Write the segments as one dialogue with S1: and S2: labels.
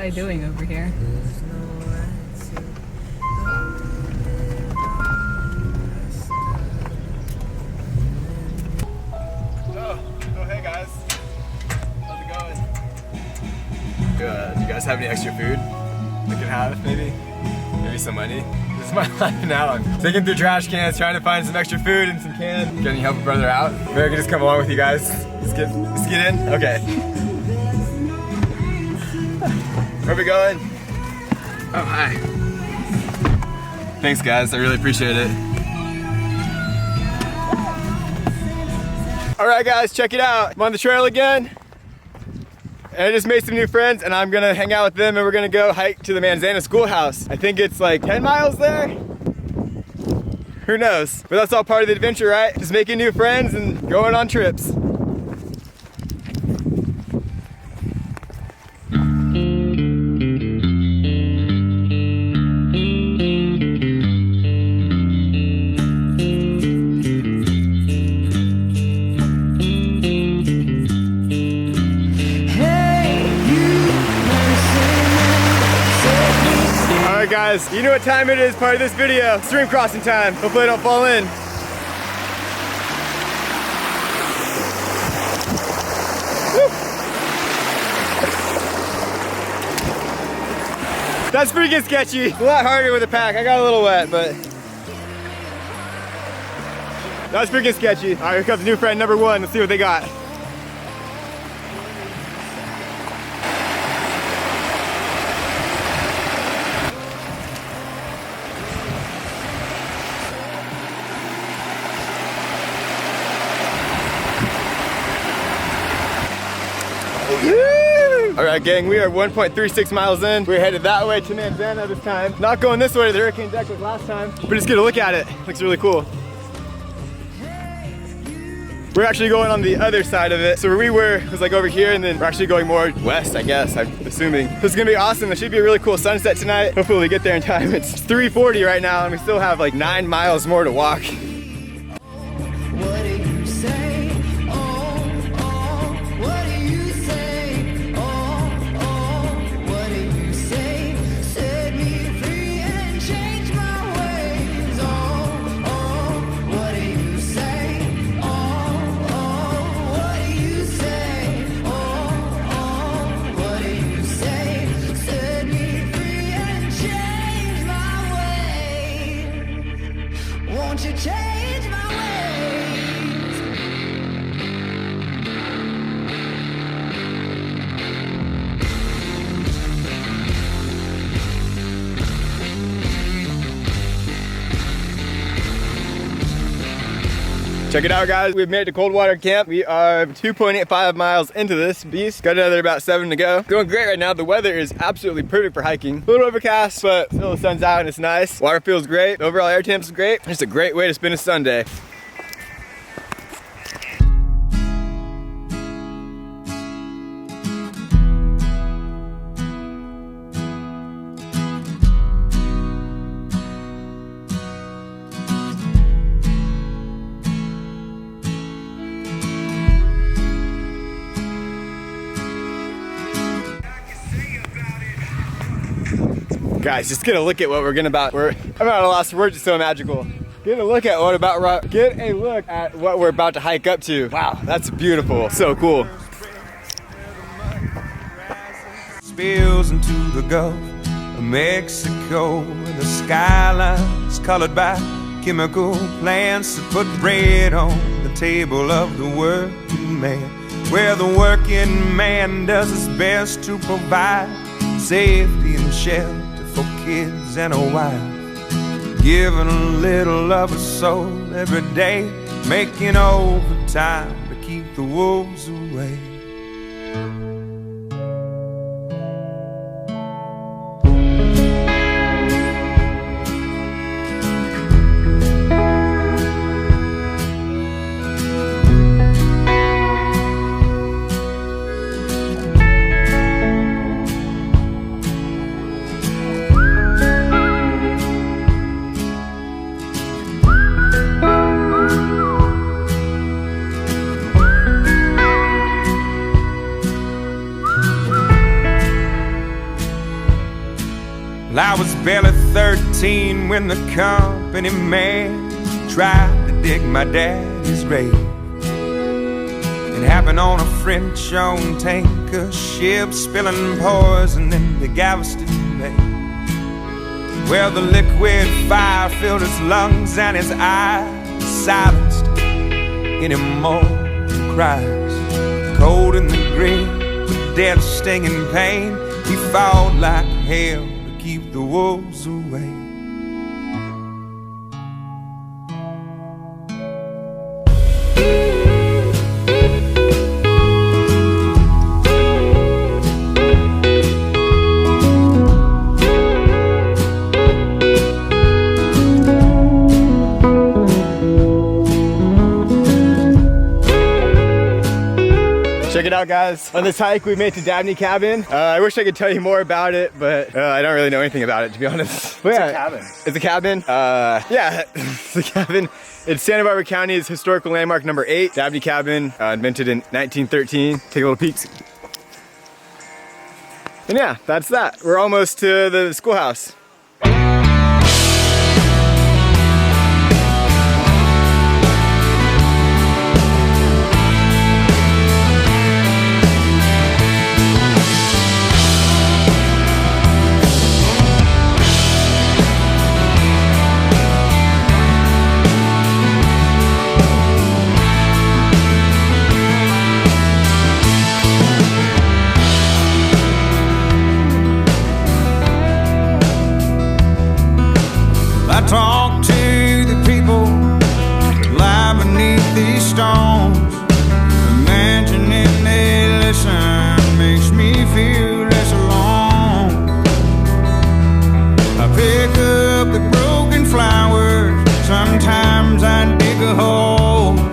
S1: guy doing over here?
S2: Oh, hey guys. How's it going? Do you guys have any extra food we can have, maybe? Maybe some money? This is my life now. I'm digging through trash cans, trying to find some extra food and some cans. Can you help a brother out? Maybe I can just come along with you guys. Let's get in? Okay. Where are we going? Oh, hi. Thanks guys, I really appreciate it. All right guys, check it out. I'm on the trail again. And I just made some new friends and I'm gonna hang out with them and we're gonna go hike to the Manzana Schoolhouse. I think it's like 10 miles there? Who knows? But that's all part of the adventure, right? Just making new friends and going on trips. Guys, you know what time it is, part of this video. Stream crossing time. Hopefully I don't fall in. Woo. That's freaking sketchy. It's a lot harder with a pack. I got a little wet, but that's freaking sketchy. All right, here comes new friend number one. Let's see what they got. All right, gang, we are 1.36 miles in. We're headed that way to Manzana this time. Not going this way to the hurricane deck like last time, but just get a look at it. Looks really cool. We're actually going on the other side of it. So where we were was like over here, and then we're actually going more west, I guess, I'm assuming. This is gonna be awesome. There should be a really cool sunset tonight. Hopefully we get there in time. It's 3:40 right now, and we still have like 9 miles more to walk.
S3: Won't you change my ways?
S2: Check it out, guys. We've made it to Coldwater Camp. We are 2.85 miles into this beast. Got another about 7 to go. Going great right now. The weather is absolutely perfect for hiking. A little overcast, but still the sun's out and it's nice. Water feels great. Overall air temp is great. Just a great way to spend a Sunday. Guys, just get a look at what I'm at a loss for words. It's so magical. Get a look at what we're about to hike up to. Wow, that's beautiful. So cool.
S4: Spills into the Gulf of Mexico, where the skyline's colored by chemical plants that put bread on the table of the working man, where the working man does his best to provide safety and shelter for kids and a wife, giving a little of her soul every day, making overtime to keep the wolves away. Well, I was barely 13 when the company man tried to dig my daddy's grave. It happened on a French-owned tanker ship, spilling poison into Galveston Bay. Well, the liquid fire filled his lungs and his eyes silenced any more cries. Cold in the grave, with death stinging pain, he fought like hell to keep the wolves away.
S2: Check it out, guys. On this hike, we made to Dabney Cabin. I wish I could tell you more about it, but I don't really know anything about it, to be honest. But yeah,
S1: It's a cabin.
S2: It's a cabin. Yeah, it's a cabin. It's Santa Barbara County's historical landmark number 8, Dabney Cabin, invented in 1913. Take a little peek. And yeah, that's that. We're almost to the schoolhouse.
S4: I talk to the people that lie beneath these stones. Imagining they listen makes me feel less alone. I pick up the broken flowers. Sometimes I dig a hole to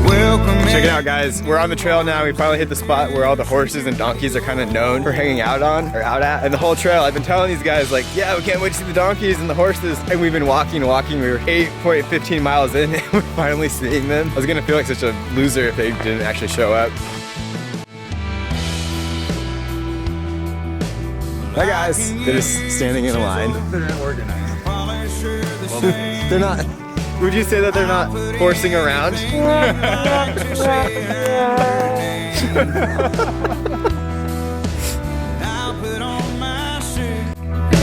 S4: welcome.
S2: Check it out, guys. We're on the trail now. We finally hit the spot where all the horses and donkeys are kind of known for hanging out on, or out at. And the whole trail, I've been telling these guys, like, yeah, we can't wait to see the donkeys and the horses. And we've been walking. We were 8.15 miles in and we're finally seeing them. I was gonna feel like such a loser if they didn't actually show up. Hi guys. They're just standing in a line.
S1: They're organized.
S2: Well, they're not. Would you say that they're not horsing around?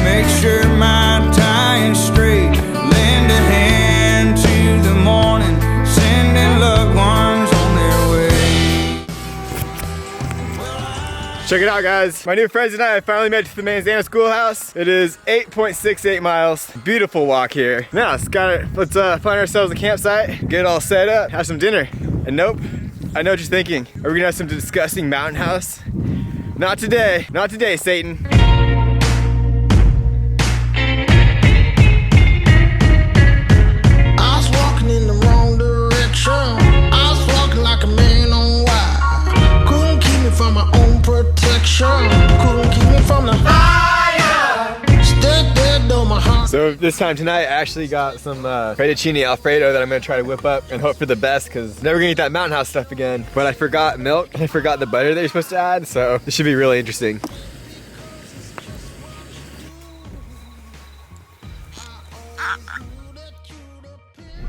S4: Make sure my tie is straight. Lend a hand to the morning, sending loved ones on their way.
S2: Check it out, guys. My new friends and I finally made it to the Manzana Schoolhouse. It is 8.68 miles. Beautiful walk here. Now, let's find ourselves a campsite, get it all set up, have some dinner. And nope, I know what you're thinking. Are we gonna have some disgusting mountain house? Not today. Not today, Satan.
S3: I was walking in the wrong direction. I was walking like a man on wire. Couldn't keep me from my own protection. Couldn't keep me from the fire. Stood there, though my heart.
S2: So this time tonight, I actually got some fettuccine Alfredo that I'm gonna try to whip up and hope for the best, because never gonna eat that mountain house stuff again. But I forgot milk and I forgot the butter that you're supposed to add, so this should be really interesting.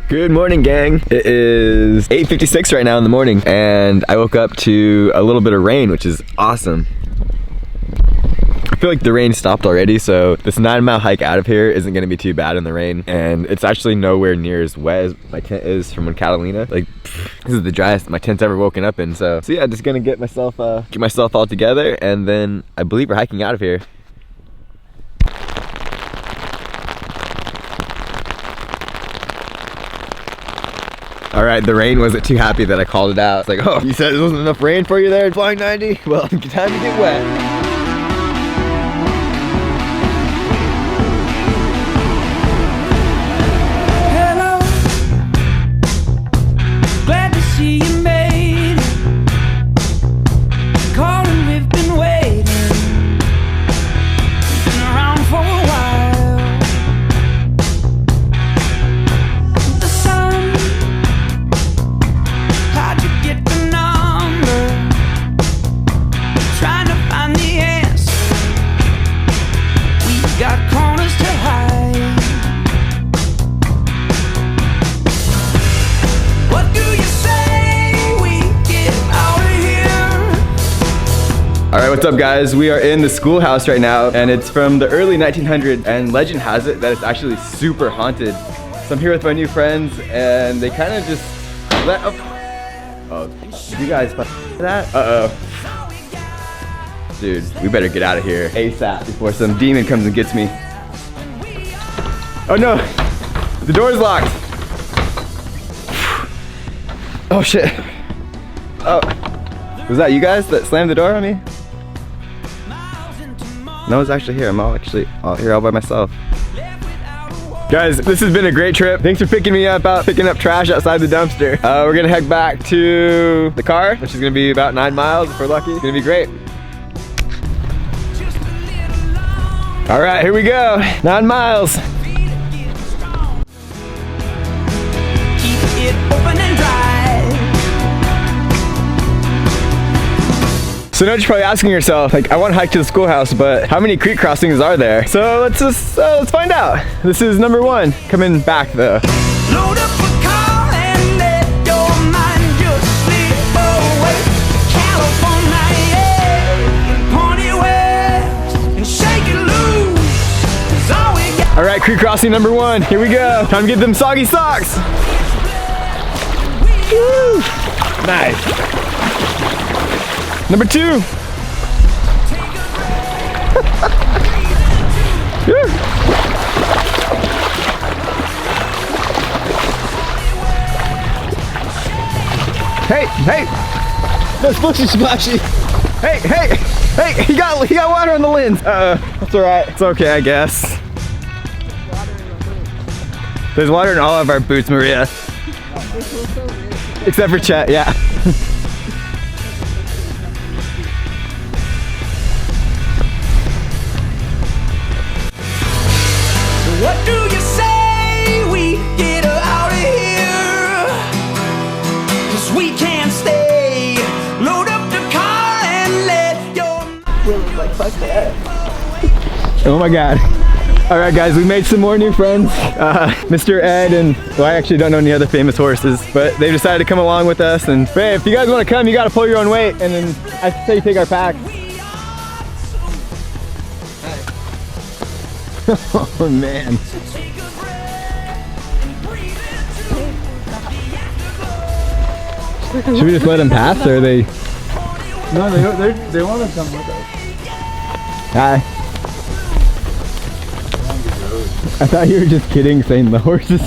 S2: Good morning, gang. It is 8:56 right now in the morning, and I woke up to a little bit of rain, which is awesome. I feel like the rain stopped already, so this 9-mile hike out of here isn't gonna be too bad in the rain, and it's actually nowhere near as wet as my tent is from when Catalina. Like, this is the driest my tent's ever woken up in, so yeah, just gonna get myself all together, and then I believe we're hiking out of here. All right, the rain wasn't too happy that I called it out. It's like, oh, you said there wasn't enough rain for you there at Flying 90? Well, time to get wet.
S5: Trying to find the
S2: what's up guys? We are in the schoolhouse right now and it's from the early 1900s and legend has it that it's actually super haunted. So I'm here with my new friends and they kind of just let up. Oh, did you guys that? Uh-oh. Dude, we better get out of here ASAP before some demon comes and gets me. Oh no, the door's locked. Oh shit. Oh, was that you guys that slammed the door on me? No one's actually here. I'm all here all by myself. Guys, this has been a great trip. Thanks for picking me up picking up trash outside the dumpster. We're gonna head back to the car, which is gonna be about 9 miles if we're lucky. It's gonna be great. All right, here we go. 9 miles. So now you're probably asking yourself, like, I want to hike to the schoolhouse, but how many creek crossings are there? So let's find out. This is number 1, coming back though.
S1: Load up a car and let your mind just slip away. California, yeah, Pony West, and shake it loose. 'Cause all we got.
S2: All right, creek crossing number 1. Here we go. Time to get them soggy socks. Woo. Nice. Number 2. Hey! No splashy splashy. Hey! He got water on the lens. That's all right. It's okay, I guess. There's water in all of our boots, Maria. Except for Chet, yeah.
S1: What do you say we get out of here? 'Cause we can't stay. Load up the car and let your mind fuck that.
S2: Oh my god. All right guys, we made some more new friends. Mr. Ed and, well, I actually don't know any other famous horses, but they decided to come along with us. And hey, if you guys want to come, you got to pull your own weight. And then I say you take our packs. Oh man. Should we just let them pass, or are they?
S5: No, they want to come with us.
S2: Hi. I thought you were just kidding, saying the horses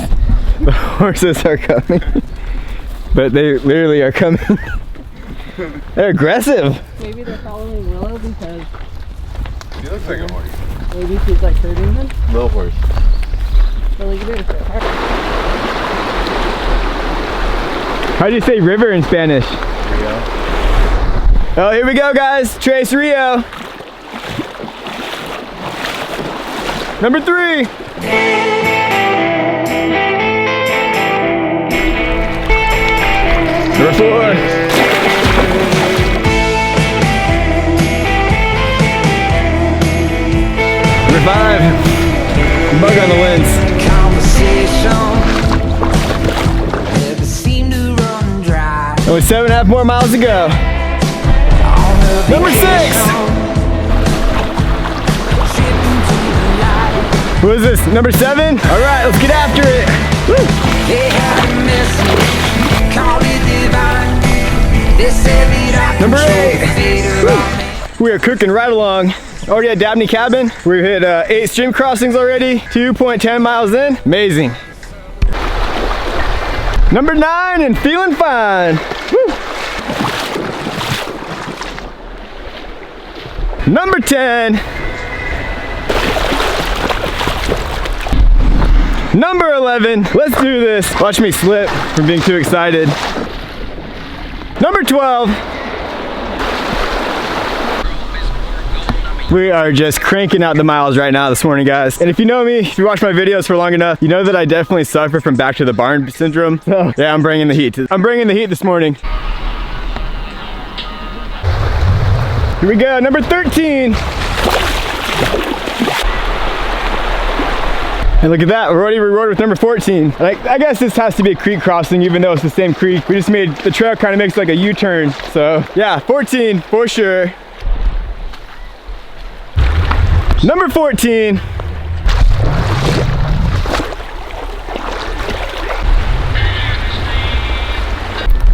S2: are coming. But they literally are coming. They're aggressive.
S6: Maybe they're following Willow because
S5: She looks like a horse.
S6: maybe she's like herding them.
S5: Little horse.
S6: So like, you're
S2: How do you say river in Spanish?
S5: Rio.
S2: Oh, here we go, guys. Trace Rio. Number 3. Number 4. Number 5. Bug on the lens. Only 7.5 more miles to go. Number 6. What is this? Number 7? All right, let's get after it. Woo. Number 8. Woo. We are cooking right along. Already at Dabney Cabin. We've hit 8 stream crossings already. 2.10 miles in. Amazing. Number 9 and feeling fine. Woo. Number 10. Number 11. Let's do this. Watch me slip from being too excited. Number 12. We are just cranking out the miles right now this morning, guys. And if you know me, if you watch my videos for long enough, you know that I definitely suffer from back to the barn syndrome. So yeah, I'm bringing the heat. I'm bringing the heat this morning. Here we go, number 13. And look at that, we're already rewarded with number 14. And I guess this has to be a creek crossing, even though it's the same creek. We just made, the trail kind of makes like a U-turn. So yeah, 14 for sure. Number 14.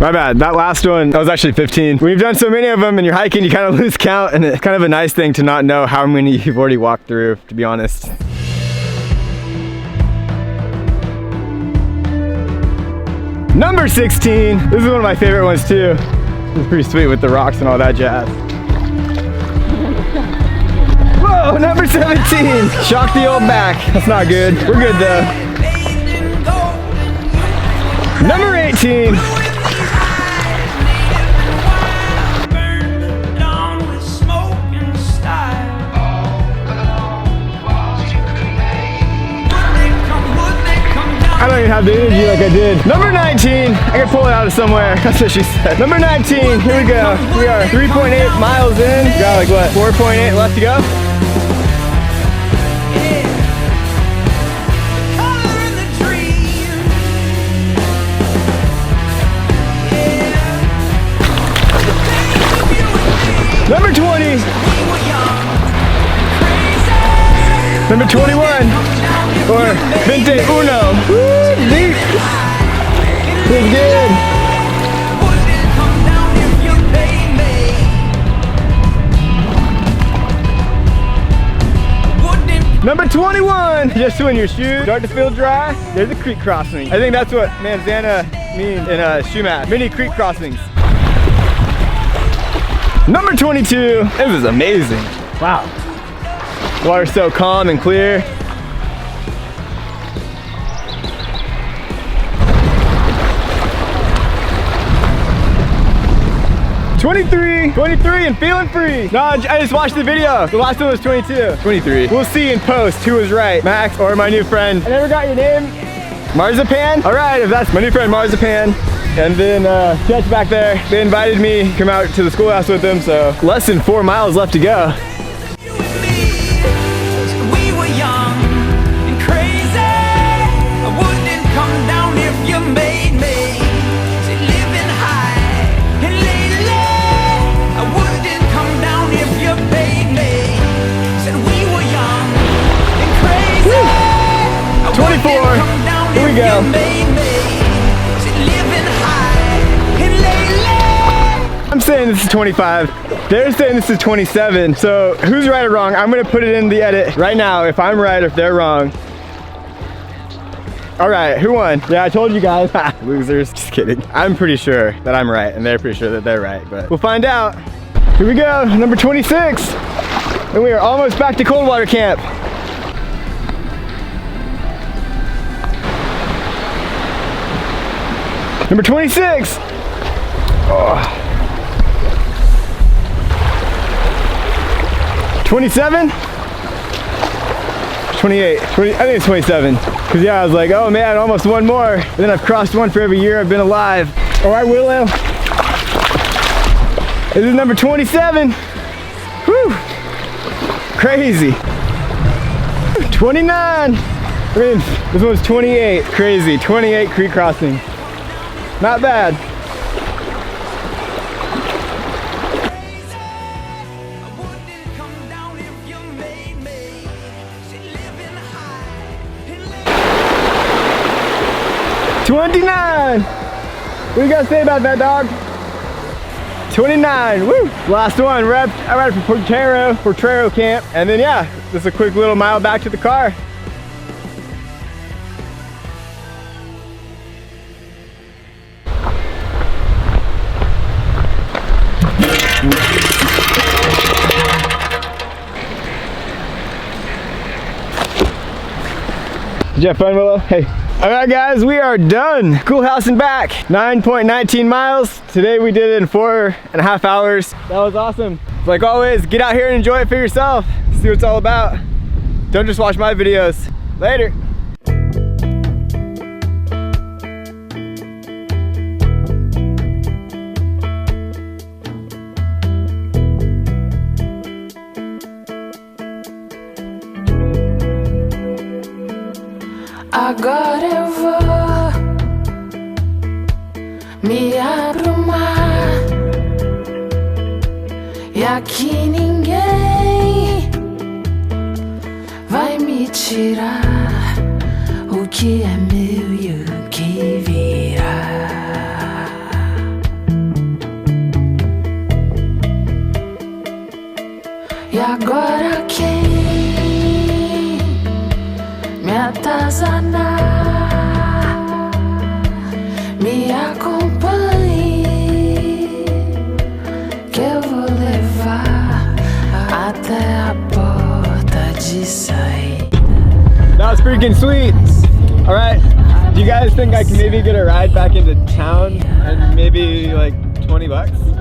S2: My bad, that last one, that was actually 15. When you've done so many of them and you're hiking, you kind of lose count, and it's kind of a nice thing to not know how many you've already walked through, to be honest. Number 16. This is one of my favorite ones too. It's pretty sweet with the rocks and all that jazz. Whoa, number 17. Shock the old back. That's not good. We're good though. Number 18. I don't even have the energy like I did. Number 19, I can pull it out of somewhere. That's what she said. Number 19, here we go. We are 3.8 miles in. We got like what, 4.8 left to go? Number 20. Number 21. Or 21. Woo, deep. Feels good. Number 21. Just when your shoes start to feel dry, there's a creek crossing. I think that's what Manzana means in shoe mat. Mini creek crossings. Number 22. This is amazing. Wow. The water's so calm and clear. 23 and feeling free. No, I just watched the video. The last one was 22. 23. We'll see in post who was right, Max or my new friend. I never got your name. Marzipan? All right, if that's my new friend Marzipan. And then Chet's back there. They invited me to come out to the schoolhouse with them, so less than 4 miles left to go. Here we go. I'm saying this is 25. They're saying this is 27. So who's right or wrong? I'm gonna put it in the edit right now if I'm right or if they're wrong. All right, who won? Yeah, I told you guys. Losers. Just kidding. I'm pretty sure that I'm right and they're pretty sure that they're right, but we'll find out. Here we go, number 26. And we are almost back to Coldwater Camp. Number 26. Oh. 27? 28. 20, I think it's 27. Cause yeah, I was like, oh man, almost one more. And then I've crossed one for every year I've been alive. All right, Willow. This is number 27. Whew. Crazy. 29. I mean, this one's 28. Crazy. 28 creek crossing. Not bad. $29. What do you guys say about that, dog? 29. Woo! Last one. We're at Potrero camp, and then yeah, just a quick little mile back to the car. Did you have fun, Willow? Hey. All right, guys, we are done. Schoolhouse and back. 9.19 miles. Today we did it in 4.5 hours. That was awesome. Like always, get out here and enjoy it for yourself. See what it's all about. Don't just watch my videos. Later.
S7: Agora eu vou me aprumar e aqui ninguém tirar o que é meu e o que virá. E agora quem me atazanar, me acompanhe, que eu vou levar até a porta de saída.
S2: That was freaking sweet. All right, do you guys think I can maybe get a ride back into town and maybe like $20?